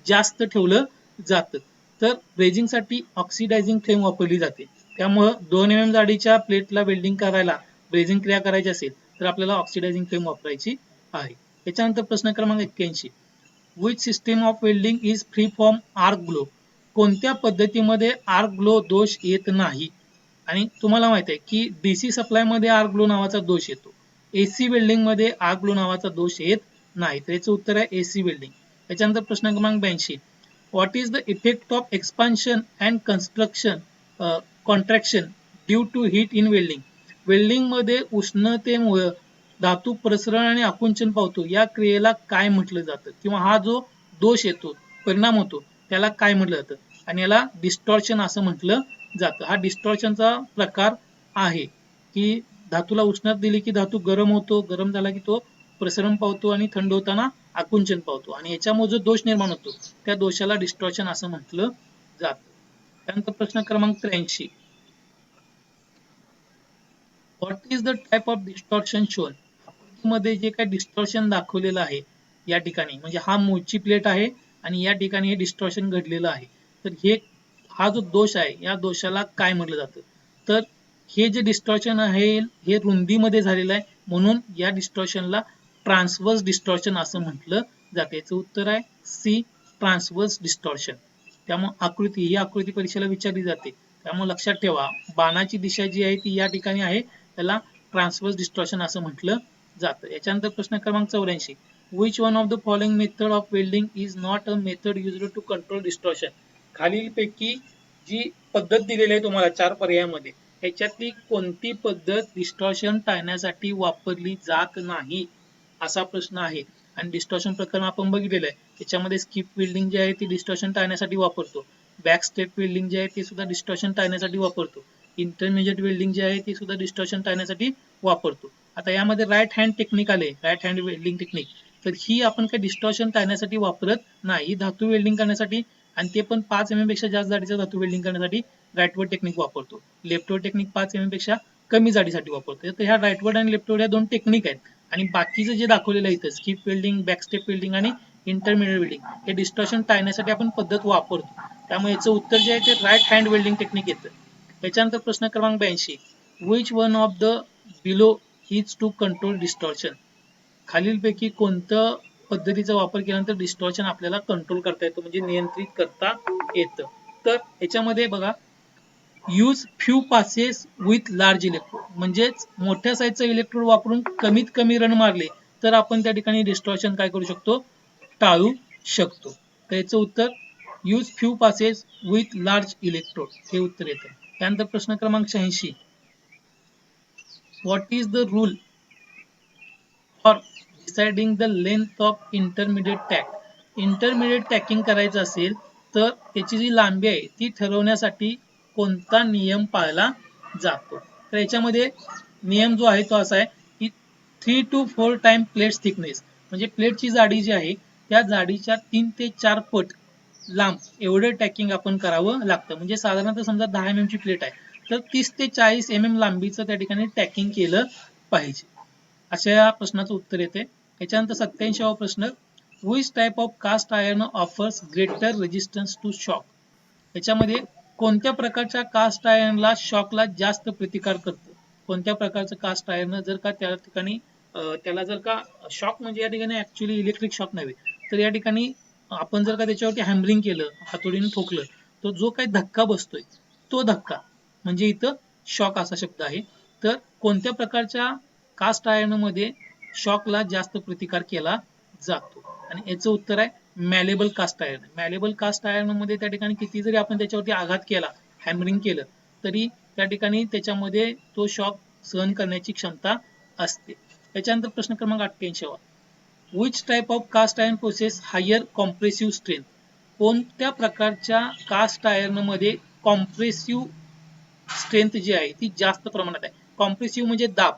जास्त ठेवलं जातं. तर ब्रेझिंग साठी ऑक्सिडायझिंग फ्लेम वापरली जाते. त्यामुळे 2 mm जाडीच्या प्लेटला वेल्डिंग करायला ब्रेझिंग क्रिया करायची असेल तर आपल्याला ऑक्सिडायझिंग फ्लेम वापरायची आहे. त्याच्यानंतर प्रश्न क्रमांक 81. Which system of welding is free from arc glow? कोणत्या पद्धतीमध्ये आर्क ग्लो दोष येत नाही? आणि तुम्हाला माहित आहे की DC सप्लाय मध्ये आर्क ग्लो नावाचा दोष येतो, AC वेल्डिंग मध्ये आर्क ग्लो नावाचा दोष येत नाही. तर याचं उत्तर आहे AC वेल्डिंग. त्याच्यानंतर प्रश्न क्रमांक 82. What is the effect of expansion and construction contraction due to heat in welding? Welding मध्ये उष्णतेमुळे धातू प्रसरण आणि आकुंचन पावतो, या क्रियेला काय म्हटलं जातं? किंवा हा जो दोष येतो, परिणाम होतो, त्याला काय म्हटलं जातं? आणि याला डिस्टॉर्शन असं म्हटलं जातं. हा डिस्टॉर्शनचा प्रकार आहे की धातूला उष्णता दिली की धातू गरम होतो, गरम झाला की तो प्रसरण पावतो आणि थंड होताना आकुंचन पावतो, आणि याच्यामुळे जो दोष निर्माण होतो त्या दोषाला डिस्टॉर्शन असं म्हटलं जातं. त्यानंतर प्रश्न क्रमांक 83. What is the type of distortion shown? मध्ये जे काही डिस्टॉर्शन दाखवलेलं आहे या ठिकाणी, म्हणजे हा मूळची प्लेट आहे आणि या ठिकाणी हे डिस्टॉर्शन घडलेलं आहे, तर हा जो दोष आहे या दोषाला काय म्हटलं जातं? तर हे जे डिस्टॉर्शन आहे हे रुंदीमध्ये झालेलं आहे, म्हणून या डिस्टॉर्शनला ट्रान्सवर्स डिस्टॉर्शन असं म्हटलं जाते. याचं उत्तर आहे C, ट्रान्सवर्स डिस्टॉर्शन. त्यामुळे ही आकृती परीक्षेला विचारली जाते, त्यामुळे लक्षात ठेवा बाणाची दिशा जी आहे ती या ठिकाणी आहे, त्याला ट्रान्सवर्स डिस्टॉर्शन असं म्हटलं जातं. याच्यानंतर प्रश्न क्रमांक 84. Which one of the following method of welding is not a method used to control distortion? खालीलपैकी जी पद्धत दिलेली आहे तुम्हाला 4 पर्यायामध्ये, ह्याच्यातली कोणती पद्धत डिस्टॉर्शन टाळण्यासाठी वापरली जात नाही, असा प्रश्न आहे. आणि डिस्टॉर्शन प्रकरण आपण बघितलेलं आहे, त्याच्यामध्ये स्किप वेल्डिंग जी आहे ती डिस्टॉर्शन टाळण्यासाठी वापरतो, बॅक स्टेप वेल्डिंग जी आहे ती सुद्धा डिस्टॉर्शन टाळण्यासाठी वापरतो, इंटरमिजिएट वेल्डिंग जी आहे ती सुद्धा डिस्टॉर्शन टाळण्यासाठी वापरतो. आता यामध्ये राईट हँड टेक्निक आले, राईट हँड वेल्डिंग टेक्निक, तर ही आपण काही डिस्टॉर्शन टाळण्यासाठी वापरत नाही. धातू वेल्डिंग करण्यासाठी, आणि ते पण 5 mm पेक्षा जास्त जाडीचा धातू वेल्डिंग करण्यासाठी राईटवर्ड टेक्निक वापरतो. लेफ्टवर्ड टेक्निक 5 mm पेक्षा कमी जाडीसाठी वापरतो. तर ह्या राईटवर्ड आणि लेफ्टवर्ड या 2 टेक्निक आहेत. आणि बाकीचं जे दाखवलेलं आहे इथं स्किप वेल्डिंग, बॅकस्टेप वेल्डिंग आणि इंटरमिडिएट वेल्डिंग, हे डिस्टॉर्शन टाळण्यासाठी आपण पद्धत वापरतो. त्यामुळे याचं उत्तर जे आहे ते राईट हँड वेल्डिंग टेक्निक येतं. त्याच्यानंतर प्रश्न क्रमांक 82. Which one of the below is to control distortion? खालीलपैकी कोणत्या पद्धतीचा वापर केल्यानंतर डिस्टॉर्शन आपल्याला कंट्रोल करता येतो, म्हणजे नियंत्रित करता येतं? तर याच्यामध्ये बघा, use few passes with large electrode, म्हणजेच मोठ्या साईजचा इलेक्ट्रोड वापरून कमीत कमी रन मारले तर आपण त्या ठिकाणी डिस्टॉर्शन काय करू शकतो, टाळू शकतो. तर याचं उत्तर use few passes with large electrode हे उत्तर येतं. त्यानंतर प्रश्न क्रमांक 86, what is the rule for deciding the length of intermediate tack. Intermediate tacking करायचं असेल तर त्याची जी लांबी आहे ती ठरवण्यासाठी कोणता नियम पाळला जातो. तर याच्यामध्ये नियम जो आहे तो असा आहे की 3 to 4 टाइम प्लेट्स थिकनेस, म्हणजे प्लेटची जाडी जी आहे त्या जाडीच्या 3 ते 4 पट लांब एवढं टॅकिंग आपण करावं लागतं. म्हणजे साधारणतः समजा 10 mm ची प्लेट आहे तर 30 ते 40 mm लांबीचं त्या ठिकाणी टॅकिंग केलं पाहिजे. अशा या प्रश्नाचं उत्तर येते. याच्यानंतर 87वा प्रश्न, which type of cast iron offers greater resistance to shock. याच्यामध्ये कोणत्या प्रकारच्या कास्ट आयर्नला शॉकला जास्त प्रतिकार करतं. कोणत्या प्रकारचं कास्ट आयर्न जर का त्या ठिकाणी त्याला जर का शॉक म्हणजे या ठिकाणी ऍक्च्युली इलेक्ट्रिक शॉक नव्हे तर या ठिकाणी आपण जर का त्याच्यावरती हॅमरिंग केलं, हातोडीने ठोकलं, तो जो काही धक्का बसतोय तो धक्का म्हणजे इथं शॉक असा शब्द आहे. तर कोणत्या प्रकारच्या कास्ट आयर्न मध्ये शॉकला जास्त प्रतिकार केला जातो आणि याचं उत्तर आहे मॅलेबल कास्ट आयर्न. मॅलेबल कास्ट आयर्न मध्ये त्या ठिकाणी किती जरी आपण त्याच्यावरती आघात केला, हॅमरिंग केलं, तरी त्या ठिकाणी त्याच्यामध्ये तो शॉक सहन करण्याची क्षमता असते. त्याच्यानंतर प्रश्न क्रमांक 88, which type of cast iron process higher compressive strength. कोणत्या प्रकारच्या कास्ट आयर्न मध्ये कॉम्प्रेसिव्ह स्ट्रेंथ जी आहे ती जास्त प्रमाणात आहे. कॉम्प्रेसिव्ह म्हणजे दाब,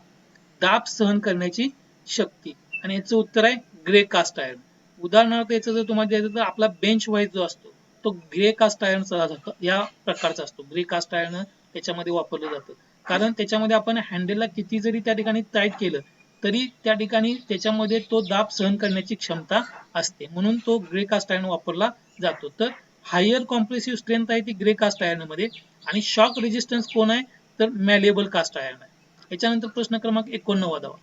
दाब सहन करण्याची शक्ती, आणि याचं उत्तर आहे ग्रे कास्ट आयर्न. उदाहरणार्थ याचं जर तुम्हाला द्यायचं तर आपला बेंच वाईज जो असतो तो ग्रे कास्ट आयर्न या प्रकारचा असतो. ग्रे कास्ट आयर्न त्याच्यामध्ये वापरलं जातं कारण त्याच्यामध्ये आपण हँडलला किती जरी त्या ठिकाणी टाईट केलं तरी त्या ठिकाणी त्याच्यामध्ये तो दाब सहन करण्याची क्षमता असते, म्हणून तो ग्रे कास्ट आयर्न वापरला जातो. तर हायर कॉम्प्रेसिव्ह स्ट्रेंथ आहे ती ग्रे कास्ट आयर्न मध्ये, आणि शॉक रेजिस्टन्स कोण आहे तर मॅलेबल कास्ट आयर्न आहे. याच्यानंतर प्रश्न क्रमांक 89,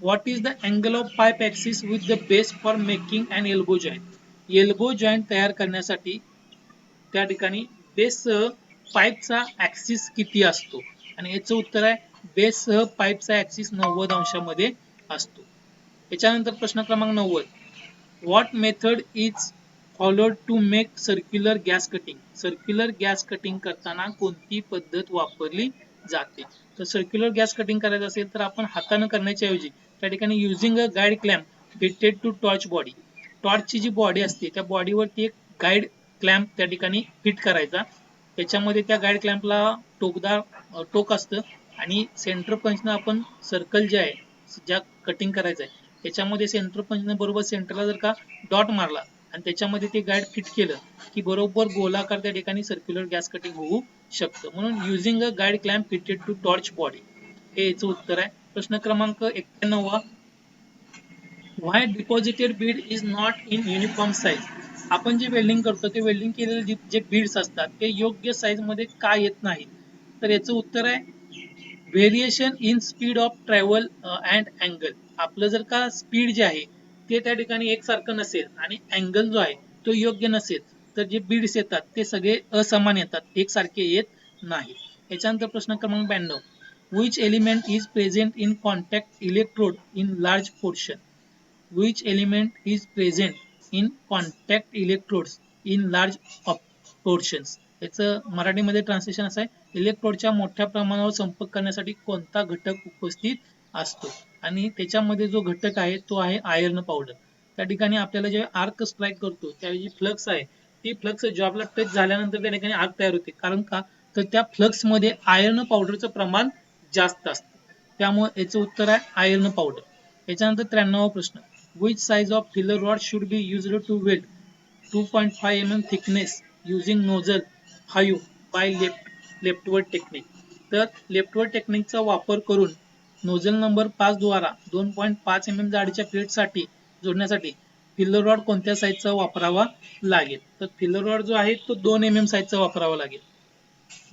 what is the angle of pipe axis with the base for making and elbow joint. Elbow joint तयार करण्यासाठी त्या ठिकाणी बेससह पाईपचा ऍक्सिस किती असतो, आणि याचं उत्तर आहे बेससह पाईपचा ऍक्सिस 90 अंशामध्ये असतो. याच्यानंतर प्रश्न क्रमांक 90, what method is followed to make circular gas cutting. Circular gas cutting करताना कोणती पद्धत वापरली जाते. तर सर्क्युलर गॅस कटिंग करायचं असेल तर आपण हाताने करण्याच्या ऐवजी त्या ठिकाणी using a guide clamp fitted to torch body. टॉर्चची जी बॉडी असते त्या बॉडीवरती एक गाईड क्लॅम्प त्या ठिकाणी फिट करायचा. त्याच्यामध्ये त्या गाईड क्लॅम्पला टोकदार टोक असतं आणि सेंटर पंचनं आपण सर्कल जे आहे ज्या कटिंग करायचं आहे त्याच्यामध्ये सेंटर पंचनं बरोबर सेंटरला जर का डॉट मारला आणि त्याच्यामध्ये ते गाईड फिट केलं की बरोबर गोलाकार त्या ठिकाणी सर्क्युलर गॅस कटिंग होऊ शकतं. म्हणून using a guide clamp fitted to torch body हे याचं उत्तर आहे. प्रश्न क्रमांक 91, why deposited bead is not in uniform size. आपण जे वेल्डिंग करतो ते वेल्डिंग केलेले जे बीड्स असतात ते योग्य साईज मध्ये का येत नाही. तर याचं उत्तर आहे variation in speed of travel and angle. आपलं जर का स्पीड जे आहे ते त्या ठिकाणी एकसारखं नसेल आणि अँगल जो आहे तो योग्य नसेल तर जे बीड्स येतात ते सगळे असमान येतात, एकसारखे येत नाही. याच्यानंतर प्रश्न क्रमांक 92, which element is present in contact electrode in large portion. Which element is present in contact electrodes in large portions. याचं मराठीमध्ये ट्रान्सलेशन असं आहे, इलेक्ट्रोडच्या मोठ्या प्रमाणावर संपर्क करण्यासाठी कोणता घटक उपस्थित असतो, आणि त्याच्यामध्ये जो घटक आहे तो आहे आयर्न पावडर. त्या ठिकाणी आपल्याला जे आर्क स्ट्राईक करतो त्यावेळी फ्लक्स आहे ती फ्लक्स जॉबला टच झाल्यानंतर त्या ठिकाणी आर्क तयार होते, कारण का तर त्या फ्लक्स मध्ये आयर्न पावडरचं प्रमाण जास्त असतं, त्यामुळे याचं उत्तर आहे आयर्न पावडर. याच्यानंतर 93वा प्रश्न, which size of filler rod should be used to weld 2.5 mm thickness using nozzle 5 by leftward technique. तर लेफ्टवर्ड टेक्निकचा वापर करून नोझल नंबर 5 द्वारा 2.5 mm जाडीच्या प्लेटसाठी जोडण्यासाठी फिलर रॉड कोणत्या साईजचा वापरावा लागेल. तर फिलर रॉड जो आहे तो 2 mm साईजचा वापरावा लागेल.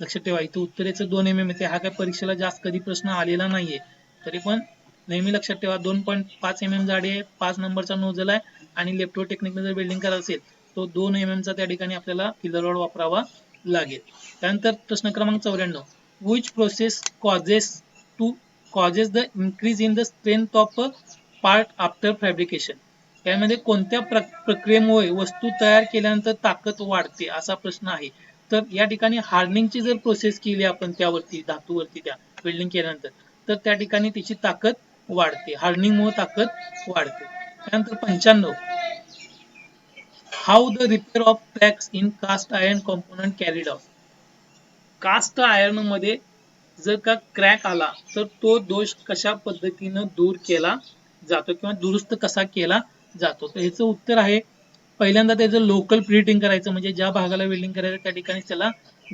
लक्षात ठेवा इथं उत्तरेचं 2 mm येते. हा काय परीक्षेला जास्त कधी प्रश्न आलेला नाहीये, तरी पण नेहमी लक्षात ठेवा 2.5 mm जाडी आहे, 5 नंबरचा नोझल आहे आणि लेफ्टवर्ड टेक्निकने जर वेल्डिंग करायचं असेल तो 2 mm चा त्या ठिकाणी आपल्याला फिलर रॉड वापरावा लागेल. त्यानंतर प्रश्न क्रमांक 94, which process causes the increase in the strength of a part after fabrication. त्यामध्ये कोणत्या प्रक्रियेमुळे वस्तू तयार केल्यानंतर ताकद वाढते असा प्रश्न आहे. तर या ठिकाणी हार्डनिंगची जर प्रोसेस केली आपण त्यावरती धातूवरती त्या वेल्डिंग केल्यानंतर तर त्या ठिकाणी तिची ताकद वाढते, हार्डनिंगमुळे ताकद वाढते. त्यानंतर 95, how the repair of cracks in cast iron component carried out. Cast iron मध्ये जर का क्रॅक आला तर तो दोष कशा पद्धतीनं दूर केला जातो किंवा दुरुस्त कसा केला जातो. तर ह्याचं उत्तर आहे, पहिल्यांदा त्याचं लोकल प्रीहीटिंग करायचं, म्हणजे ज्या भागाला वेल्डिंग करायचं त्या ठिकाणी त्याला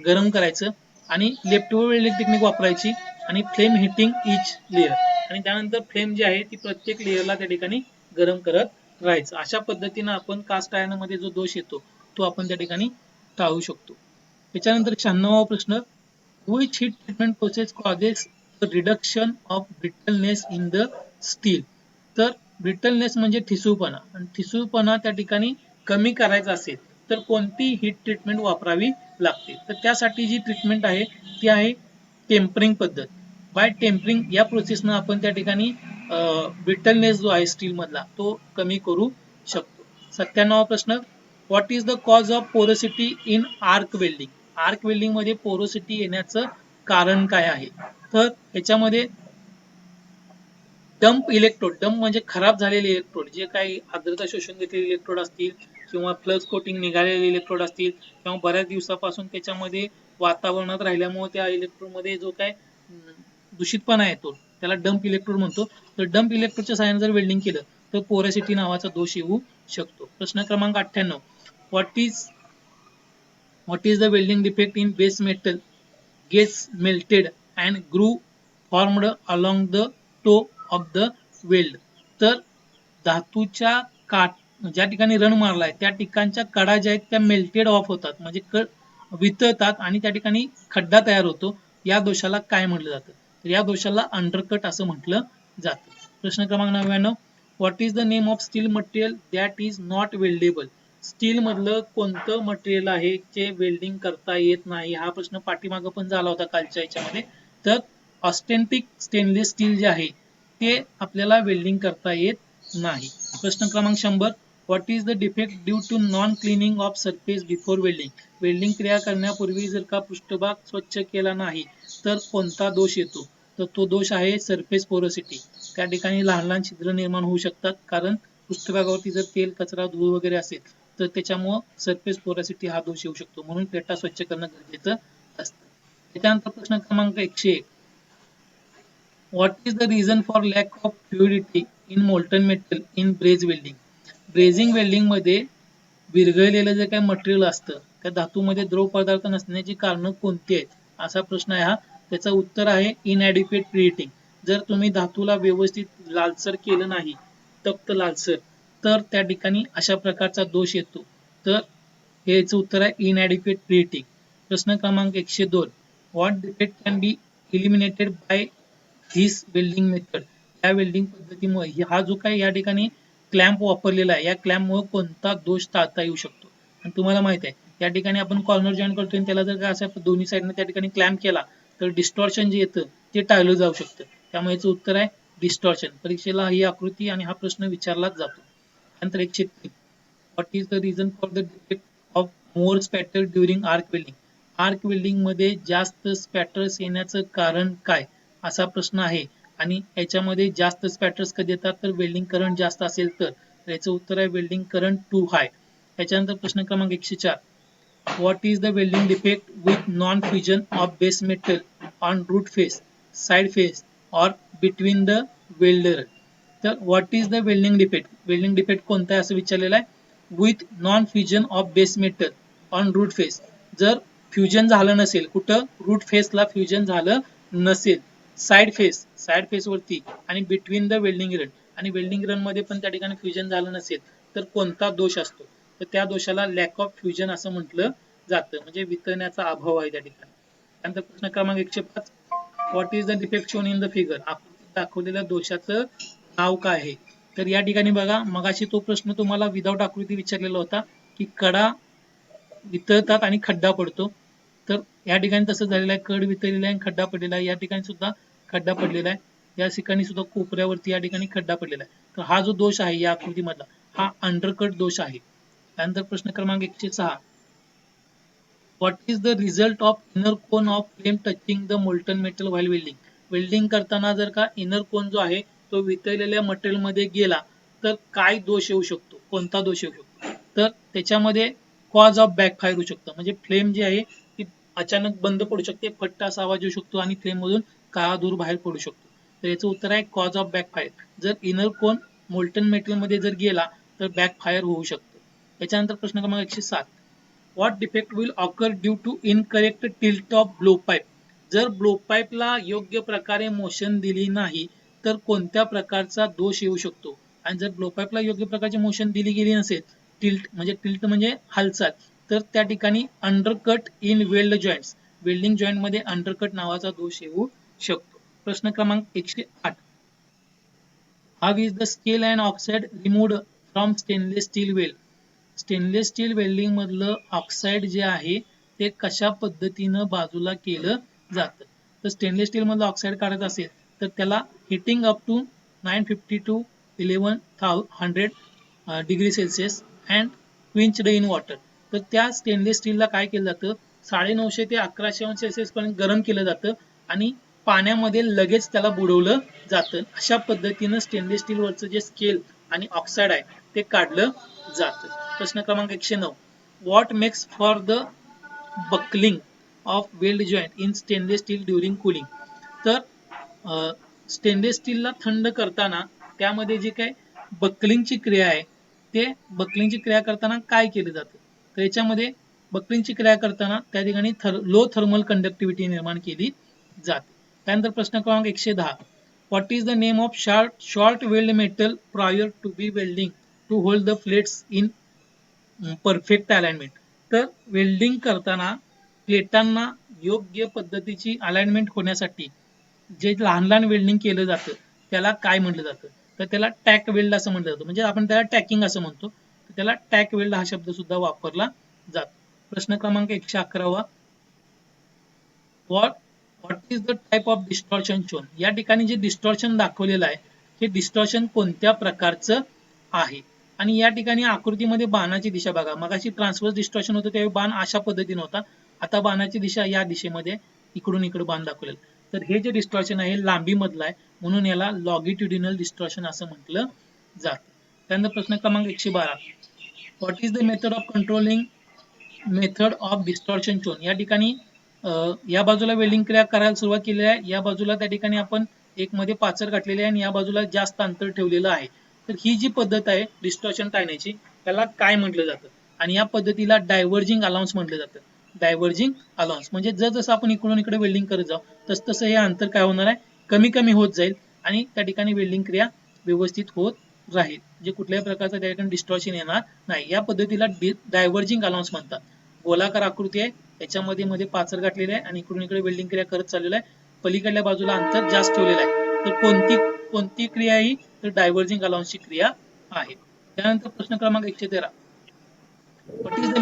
गरम करायचं आणि लेफ्ट ओव्हर वेल्डिंग टेक्निक वापरायची आणि फ्लेम हिटिंग इच लेअर, आणि त्यानंतर फ्लेम जी आहे ती प्रत्येक लेअरला त्या ठिकाणी गरम करत राहायचं. अशा पद्धतीनं आपण कास्ट आयर्न मध्ये जो दोष येतो तो आपण त्या ठिकाणी टाळू शकतो. त्याच्यानंतर 96वा प्रश्न, which heat treatment process causes the reduction of brittleness in the steel. तर ब्रिटलनेस म्हणजे ठिसूळपणा, आणि ठिसूळपणा त्या ठिकाणी कमी करायचा असेल तर कोणती हीट ट्रीटमेंट वापरावी लागते. तर त्यासाठी जी ट्रीटमेंट आहे ती आहे टेम्परिंग पद्धत. बाय टेम्परिंग या प्रोसेसनं आपण त्या ठिकाणी ब्रिटलनेस जो आहे स्टील मधला तो कमी करू शकतो. 97वा प्रश्न, what is the cause of porosity in arc welding. Arc welding मध्ये पोरोसिटी येण्याचं कारण काय आहे. तर याच्यामध्ये डंप इलेक्ट्रोड, डंप म्हणजे खराब झालेले इलेक्ट्रोड, जे काही आर्द्रता शोषून घेतलेले इलेक्ट्रोड असतील किंवा फ्लक्स कोटिंग निघालेले इलेक्ट्रोड असतील किंवा बऱ्याच दिवसापासून त्याच्यामध्ये वातावरणात राहिल्यामुळे त्या इलेक्ट्रोड मध्ये जो काय दूषितपणा येतो त्याला डंप इलेक्ट्रोड म्हणतो. तर डंप इलेक्ट्रोडच्या सहाय्याने जर वेल्डिंग केलं तर पोरोसिटी नावाचा दोष येऊ शकतो. प्रश्न क्रमांक 98, what is the welding defect in base metal gets melted and groove formed along the toe of the weld. तर धातूच्या काठ ज्या ठिकाणी रण मारलाय त्या ठिकाणच्या कडा ज्या आहेत त्या मेल्टेड ऑफ होतात, म्हणजे वितळतात आणि त्या ठिकाणी खड्डा तयार होतो. या दोषाला काय म्हटलं जातं. तर या दोषाला अंडरकट असं म्हटलं जातं. प्रश्न क्रमांक 99, what is the name of steel material that is not weldable. Steel मधलं कोणतं मटेरियल आहे जे वेल्डिंग करता येत नाही. हा प्रश्न पाठीमागं पण झाला होता कालच्या याच्यामध्ये. तर ऑस्टेंटिक स्टेनलेस स्टील जे आहे ते आपल्याला वेल्डिंग करता येत नाही. प्रश्न क्रमांक 100, what is the defect due to non cleaning of surface before welding. Welding क्रिया करण्यापूर्वी जर का पृष्ठभाग स्वच्छ केला नाही तर कोणता दोष येतो. तर तो दोष आहे सरफेस पोरोसिटी. त्या ठिकाणी लहान लहान छिद्र निर्माण होऊ शकतात, कारण पृष्ठभागावरती जर तेल, कचरा, धूळ वगैरे असेल तर त्याच्यामुळे सरफेस पोरोसिटी हा दोष येऊ शकतो. म्हणून प्लेटा स्वच्छ करणं गरजेचं असतं. त्याच्यानंतर प्रश्न क्रमांक 101, what is the reason for lack of fluidity in molten metal in ब्रेज welding. Brazing welding मध्ये विरघळलेलं जे काही मटेरियल असतं त्या धातूमध्ये द्रव पदार्थ नसण्याची कारणं कोणती आहेत असा प्रश्न आहे हा. त्याचं उत्तर आहे इनॲडिक्वेट प्रीहीटिंग. जर तुम्ही धातूला व्यवस्थित लालसर केलं नाही, तप्त लालसर, तर त्या ठिकाणी अशा प्रकारचा दोष येतो. तर याचं उत्तर आहे इनॲडिक्वेट प्रीहीटिंग. प्रश्न क्रमांक 102, what defect can be eliminated by this welding method. या वेल्डिंग पद्धतीमुळे हा जो काही या ठिकाणी क्लॅम्प वापरलेला आहे या क्लॅम्पमुळे कोणता दोष टाळता येऊ शकतो. आणि तुम्हाला माहित आहे या ठिकाणी आपण कॉर्नर जॉईन करतोय त्याला जर का असं दोन्ही साईडने त्या ठिकाणी क्लॅम्प केला तर डिस्टॉर्शन जे येतं ते टाळलं जाऊ शकतं. त्यामुळे याचं उत्तर आहे डिस्टॉर्शन. परीक्षेला ही आकृती आणि हा प्रश्न विचारलाच जातो. नंतर 103, what is the reason for the defect of more spatter during arc welding. Arc welding मध्ये जास्त स्पॅटर्स येण्याचं कारण काय असा प्रश्न आहे. आणि याच्यामध्ये जास्त स्पॅटर्स कधी येतात तर वेल्डिंग करंट जास्त असेल तर. याचं उत्तर आहे वेल्डिंग करंट टू हाय. त्याच्यानंतर प्रश्न क्रमांक 104, what is the welding defect with non fusion of base metal on root face, side face और बिटवीन द वेल्डर. तर what is the welding defect, welding defect कोणता आहे असं विचारलेलं आहे. With non fusion of base metal on root face. जर fusion झालं नसेल, कुठं रूट फेसला फ्युजन झालं नसेल, साइड फेस वरती आणि बिटवीन द वेल्डिंग रन, आणि वेल्डिंग रन मध्ये पण त्या ठिकाणी फ्युजन झालं नसेल तर कोणता दोष असतो. तर त्या दोषाला लॅक ऑफ फ्युजन असं म्हटलं जातं, म्हणजे वितळण्याचा अभाव आहे त्या ठिकाणी. त्यानंतर प्रश्न क्रमांक 105, what is the defect shown in the figure. आकृतीत दाखवलेल्या दोषाचं नाव काय आहे. तर या ठिकाणी बघा, मगाशी तो प्रश्न तुम्हाला विदाऊट आकृती विचारलेला होता की कडा वितळतात आणि खड्डा पडतो. तर या ठिकाणी तसं झालेलं आहे, कड वितळलेला आहे आणि खड्डा पडलेला आहे. या ठिकाणी सुद्धा खड्डा पडलेला आहे. या ठिकाणी सुद्धा कोपऱ्यावरती या ठिकाणी खड्डा पडलेला आहे. तर हा जो दोष आहे या आकृतीमधला हा अंडरकट दोष आहे. त्यानंतर प्रश्न क्रमांक 106, what is the result of inner cone of flame touching the molten metal while welding. Welding करताना जर का इनर कोन जो आहे तो वितळलेल्या मटेरियल मध्ये गेला तर काय दोष येऊ शकतो, कोणता दोष येऊ शकतो. तर त्याच्यामध्ये कॉज ऑफ बॅकफायर होऊ शकतं, म्हणजे फ्लेम जी आहे ती अचानक बंद पडू शकते, फट्ट असा आवाज येऊ शकतो आणि फ्लेम मधून काळा धूर बाहेर पडू शकतो. तर याचं उत्तर आहे कॉज ऑफ बॅकफायर. जर इनर कोन मोल्टन मेटल मध्ये जर गेला तर बॅकफायर होऊ शकतं. त्याच्यानंतर प्रश्न क्रमांक 107. What defect will occur due to incorrect tilt of blowpipe. जर ब्लोपाईपला योग्य प्रकारे मोशन दिली नाही तर कोणत्या प्रकारचा दोष येऊ शकतो. आणि जर ब्लोपाईपला योग्य प्रकारची मोशन दिली गेली नसेल, टिल्ट म्हणजे हालचाल, तर त्या ठिकाणी undercut in weld joints, welding joint मध्ये अंडरकट नावाचा दोष येऊ शकतो. प्रश्न क्रमांक 108. How is the scale and oxide removed from stainless steel weld. Stainless steel welding मधलं ऑक्साइड जे आहे ते कशा पद्धतीनं बाजूला केलं जातं. तर स्टेनलेस स्टील मधलं ऑक्साइड काढायचं असेल तर त्याला heating up to 950 to 1100 degree Celsius and quenched in water. तर त्या स्टेनलेस स्टीलला काय केलं जातं, 950 ते 1100 अंश सेल्सिअस पर्यंत गरम केलं जातं आणि पाण्यामध्ये लगेच त्याला बुडवलं जातं. अशा पद्धतीनं स्टेनलेस स्टील वरचं जे स्केल आणि ऑक्साइड आहे ते काढलं जातं. प्रश्न क्रमांक 109. What makes for the buckling of weld joint in stainless steel during cooling. तर स्टेनलेस स्टीलला थंड करताना त्यामध्ये जे काय बकलिंगची क्रिया आहे ते बकलिंगची क्रिया करताना काय केलं जातं. तर याच्यामध्ये बकलिंगची क्रिया करताना त्या ठिकाणी लो थर्मल कंडक्टिव्हिटी निर्माण केली जाते. त्यानंतर प्रश्न क्रमांक 110. What is the name of short weld metal prior to be welding to hold the plates in perfect alignment. तर वेल्डिंग करताना प्लेटांना योग्य पद्धतीची अलाइनमेंट होण्यासाठी जे लहान लहान वेल्डिंग केलं जातं त्याला काय म्हटलं जातं. तर त्याला टॅक वेल्ड असं म्हटलं जातं, म्हणजे आपण त्याला टॅकिंग असं म्हणतो. तर त्याला टॅक वेल्ड हा शब्द सुद्धा वापरला जातो. प्रश्न क्रमांक 111. What is the type of distortion shown. या ठिकाणी जे डिस्टॉर्शन दाखवलेलं आहे हे डिस्टॉर्शन कोणत्या प्रकारचं आहे. आणि या ठिकाणी आकृतीमध्ये बाणाची दिशा बघा. मगाशी ट्रान्सव्हर्स डिस्टॉर्शन होतं त्यावेळी बाण अशा पद्धतीने होता, आता बाणाची दिशा या दिशेमध्ये इकडून इकडे बाण दाखवलेलं. तर हे जे डिस्टॉर्शन आहे हे लांबी मधलं आहे, म्हणून याला लॉंगिट्युडिनल डिस्टॉर्शन असं म्हटलं जातं. त्यानंतर प्रश्न क्रमांक 112. What is the method of controlling method of distortion shown. या ठिकाणी या बाजूला वेल्डिंग क्रिया करायला सुरुवात केली आहे, या बाजूला त्या ठिकाणी आपण एक मध्ये पाचर घातलेले आहे आणि या बाजूला जास्त अंतर ठेवलेलं आहे. तर ही जी पद्धत आहे डिस्टॉर्शन टाळण्याची त्याला काय म्हटलं जातं. आणि या पद्धतीला डायव्हर्जिंग अलाउन्स म्हटलं जातं. डायव्हर्जिंग अलाउन्स म्हणजे जसं आपण इकडून इकडे वेल्डिंग करत जाऊ तसं हे अंतर काय होणार आहे, कमी कमी होत जाईल आणि त्या ठिकाणी वेल्डिंग क्रिया व्यवस्थित होत राहील, म्हणजे कुठल्याही प्रकारचं त्या ठिकाणी डिस्टॉर्शन येणार नाही. या पद्धतीला डायव्हर्जिंग अलाउन्स म्हणतात. गोलाकार आकृती आहे, याच्यामध्ये मध्ये पाचर गाठलेले आहे आणि इकडून इकडे वेल्डिंग क्रिया करत चाललेला आहे. पलीकडल्या बाजूला अंतर जास्त ठेवलेलं आहे. तर कोणती क्रिया ही तर डायव्हर्जिंग अलाउन्सची क्रिया आहे. त्यानंतर प्रश्न क्रमांक 113. What is the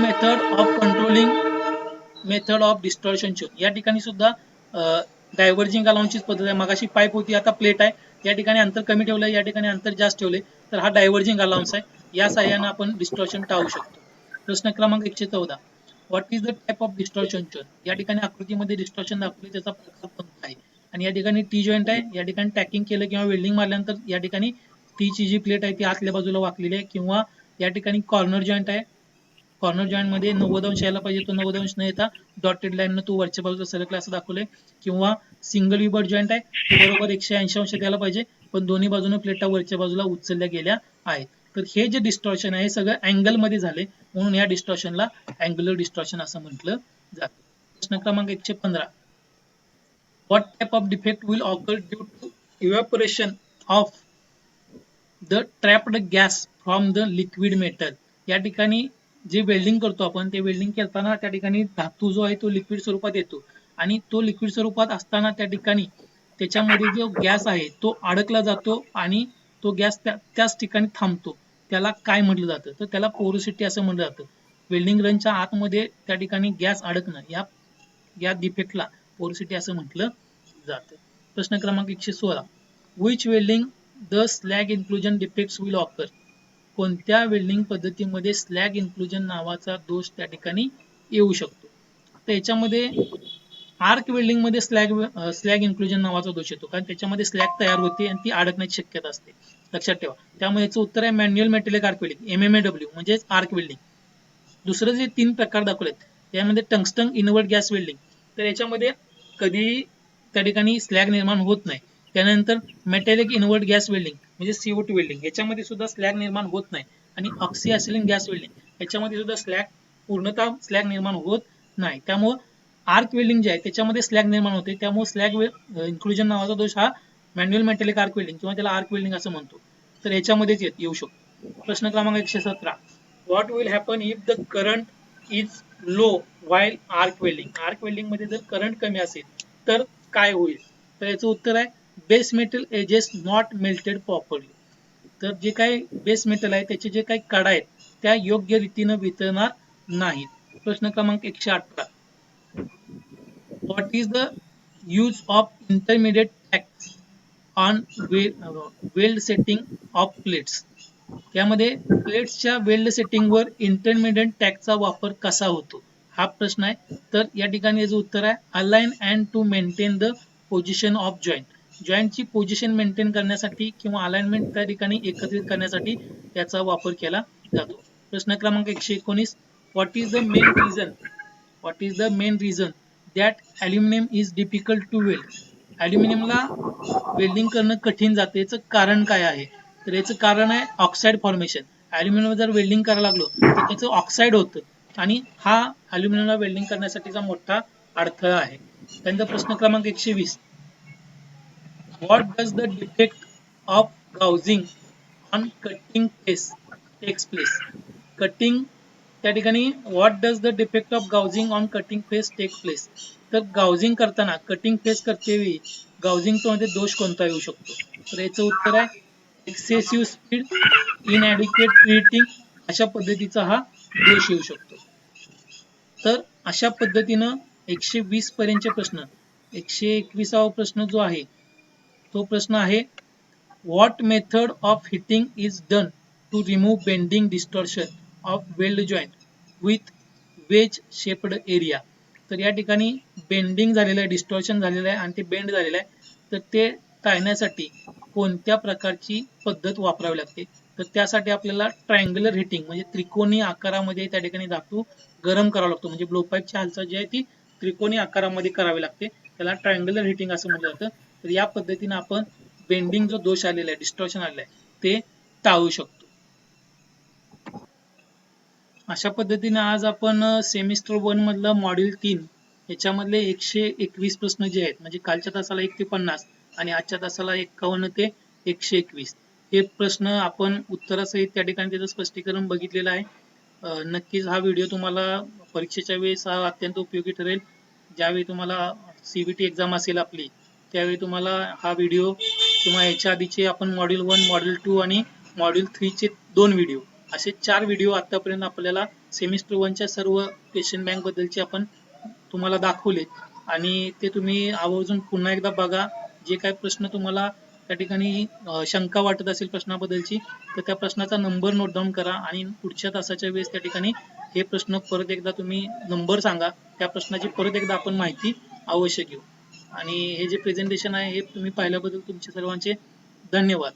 method of distortion shown. या ठिकाणी सुद्धा डायव्हर्जिंग अलाउन्सचीच पद्धत आहे. मगाशी पाईप होती, आता प्लेट आहे. या ठिकाणी अंतर कमी ठेवलंय, या ठिकाणी अंतर जास्त ठेवले, तर हा डायव्हर्जिंग अलाउन्स आहे. या साह्याने आपण डिस्टॉर्शन टाळू शकतो. प्रश्न क्रमांक 114. What is the type of distortion shown. या ठिकाणी आकृतीमध्ये डिस्टॉर्शन दाखवले, त्याचा प्रकार कोणता आहे. आणि या ठिकाणी टी जॉईंट आहे, या ठिकाणी टॅकिंग केलं किंवा वेल्डिंग मारल्यानंतर या ठिकाणी टी ची जी प्लेट आहे ती आतल्या बाजूला वाकलेली आहे, किंवा या ठिकाणी कॉर्नर जॉईंट आहे, कॉर्नर जॉईंट मध्ये 90 अंश यायला पाहिजे, तो 90 अंश न येता डॉटेड लाईन तो वरच्या बाजूला सरकला असं दाखवलंय. किंवा सिंगल विबर्ड जॉईंट आहे, तो बरोबर 180 अंश यायला पाहिजे, पण दोन्ही बाजूने प्लेटा वरच्या बाजूला उचलल्या गेल्या आहेत. तर हे जे डिस्टॉर्शन आहे हे सगळं अँगल मध्ये झाले, म्हणून या डिस्टॉर्शनला अँग्युलर डिस्टॉर्शन असं म्हटलं जातं. प्रश्न क्रमांक 115. What type of defect will occur due to evaporation of the trapped gas from the liquid metal. या ठिकाणी जे वेल्डिंग करतो आपण, ते वेल्डिंग करताना त्या ठिकाणी धातू जो आहे तो लिक्विड स्वरूपात येतो आणि तो लिक्विड स्वरूपात असताना त्या ठिकाणी त्याच्यामध्ये जो गॅस आहे तो अडकला जातो आणि तो गॅस त्याच ठिकाणी थांबतो. त्याला काय म्हटलं जातं, तर त्याला पोरोसिटी असं म्हटलं जातं. वेल्डिंग रनच्या आतमध्ये त्या ठिकाणी गॅस अडकणं या डिफेक्टला पोरोसिटी असं म्हटलं जातं. प्रश्न क्रमांक 116. Which welding the slag inclusion defects will occur. कोणत्या वेल्डिंग पद्धतीमध्ये स्लॅग इन्क्लुजन नावाचा दोष त्या ठिकाणी येऊ शकतो. तर याच्यामध्ये आर्क वेल्डिंग मध्ये स्लॅग इन्क्लुजन नावाचा दोष येतो, कारण त्याच्यामध्ये स्लॅग तयार होते आणि ती अडकण्याची शक्यता असते, लक्षात ठेवा. त्यामुळे याचं उत्तर आहे manual metallic arc welding, MMAW म्हणजेच आर्क वेल्डिंग. दुसरं जे 3 प्रकार दाखवलेत त्यामध्ये टंगस्टन इनवर्ट गॅस वेल्डिंग, तर याच्यामध्ये कधी त्या ठिकाणी स्लॅग निर्माण होत नाही. त्यानंतर मेटॅलिक इनवर्ट गॅस वेल्डिंग म्हणजे CO2 वेल्डिंग, याच्यामध्ये सुद्धा स्लॅग निर्माण होत नाही. आणि ऑक्सी ॲसिलिन गॅस वेल्डिंग, याच्यामध्ये सुद्धा पूर्णतः स्लॅग निर्माण होत नाही. त्यामुळे आर्क वेल्डिंग जे आहे त्याच्यामध्ये स्लॅग निर्माण होते, त्यामुळे स्लॅग इन्क्लुजन नावाचा दोष हा मॅन्युअल मेटॅलिक आर्क वेल्डिंग किंवा त्याला आर्क वेल्डिंग असं म्हणतो, तर याच्यामध्येच येऊ शकतो. प्रश्न क्रमांक 117, what will happen if the current is low while arc welding. Arc welding मध्ये जर करंट कमी असेल तर काय होईल? तर याचं उत्तर आहे base metal edges not melted properly. तर जे काही बेस मेटल आहे त्याचे जे काही कडा आहेत त्या योग्य रीतीनं वितळणार नाहीत. प्रश्न क्रमांक 118, what is the use of intermediate tax on weld setting of plates. यामध्ये प्लेट्सच्या वेल्ड सेटिंगवर इंटरमिडिएट टॅगचा वापर कसा होतो, हा प्रश्न आहे. तर या ठिकाणी याचं उत्तर आहे align and to maintain the position of joint. जॉईंटची पोझिशन मेंटेन करण्यासाठी किंवा अलाइनमेंट त्या ठिकाणी एकत्रित करण्यासाठी याचा वापर केला जातो. प्रश्न क्रमांक 119, what is the main reason that aluminium is difficult to weld. ॲल्युमिनियमला वेल्डिंग करणं कठीण जाते, याचं कारण काय आहे? तर याचं कारण आहे ऑक्साईड फॉर्मेशन. ॲल्युमिनियम जर वेल्डिंग करायला लागलो तर त्याचं ऑक्साईड होतं आणि हा ॲल्युमिनियमला वेल्डिंग करण्यासाठीचा मोठा अडथळा आहे. त्यानंतर प्रश्न क्रमांक 120, what does the defect of gouging on cutting face takes place. Cutting त्या ठिकाणी what does the defect of gouging on cutting face take place. तर गाउजिंग करताना कटिंग फेस करतेवेळी गाउजिंगचा मध्ये दोष कोणता येऊ शकतो? तर याचं उत्तर आहे एक्सेसिव्ह स्पीड, इनॲडिक्वेट प्रीहीटिंग, अशा पद्धतीचा हा दोष येऊ शकतो. तर अशा पद्धतीनं 120 पर्यंतचे प्रश्न, 121वा प्रश्न जो आहे तो प्रश्न आहे what method of heating is done to remove bending distortion of weld joint with wedge shaped area. तर या ठिकाणी बेंडिंग झालेलं आहे, डिस्टॉर्शन झालेलं आहे आणि ते बेंड झालेलं आहे, तर ते टाळण्यासाठी कोणत्या प्रकारची पद्धत वापरावी लागते? तर त्यासाठी आपल्याला ट्रायंग्युलर हिटिंग म्हणजे त्रिकोणी आकारामध्ये त्या ठिकाणी धातू गरम करावा लागतो, म्हणजे ब्लोपाईपची हालचाल जी आहे ती त्रिकोणी आकारामध्ये करावी लागते, त्याला ट्रायंग्युलर हिटिंग असं म्हटलं जातं. तर या पद्धतीने आपण बेंडिंग जो दोष आलेला आहे, डिस्टॉर्शन आलेलं आहे, ते टाळू शकतो. अशा पद्धतीने आज आपण सेमिस्टर 1 मधलं मॉड्यूल 3 याच्यामधले 121 प्रश्न जे आहेत, म्हणजे कालच्या तासाला 1 ते 50 आणि आजच्या तासाला 51 ते 121 हे प्रश्न आपण उत्तरासहित त्या ठिकाणी त्याचं स्पष्टीकरण बघितलेलं आहे. नक्कीच हा व्हिडिओ तुम्हाला परीक्षेच्या वेळेस हा अत्यंत उपयोगी ठरेल. ज्यावेळी तुम्हाला CBT एक्झाम असेल आपली, त्यावेळी तुम्हाला हा व्हिडिओ किंवा याच्या आधीचे आपण मॉड्यूल 1, मॉड्यूल 2 आणि मॉड्यूल 3 चे 2 व्हिडिओ, असे 4 व्हिडिओ आतापर्यंत आपल्याला सेमिस्टर 1च्या सर्व क्वेश्चन बँक बद्दलचे आपण तुम्हाला दाखवले आणि ते तुम्ही आवर्जून पुन्हा एकदा बघा. जे काही प्रश्न तुम्हाला त्या ठिकाणी शंका वाटत असेल प्रश्नाबद्दलची, तर त्या प्रश्नाचा नंबर नोट डाऊन करा आणि पुढच्या तासाच्या वेळेस त्या ठिकाणी हे प्रश्न परत एकदा तुम्ही नंबर सांगा, त्या प्रश्नाची परत एकदा आपण माहिती अवश्य घेऊ. आणि हे जे प्रेझेंटेशन आहे हे तुम्ही पाहिल्याबद्दल तुमचे सर्वांचे धन्यवाद.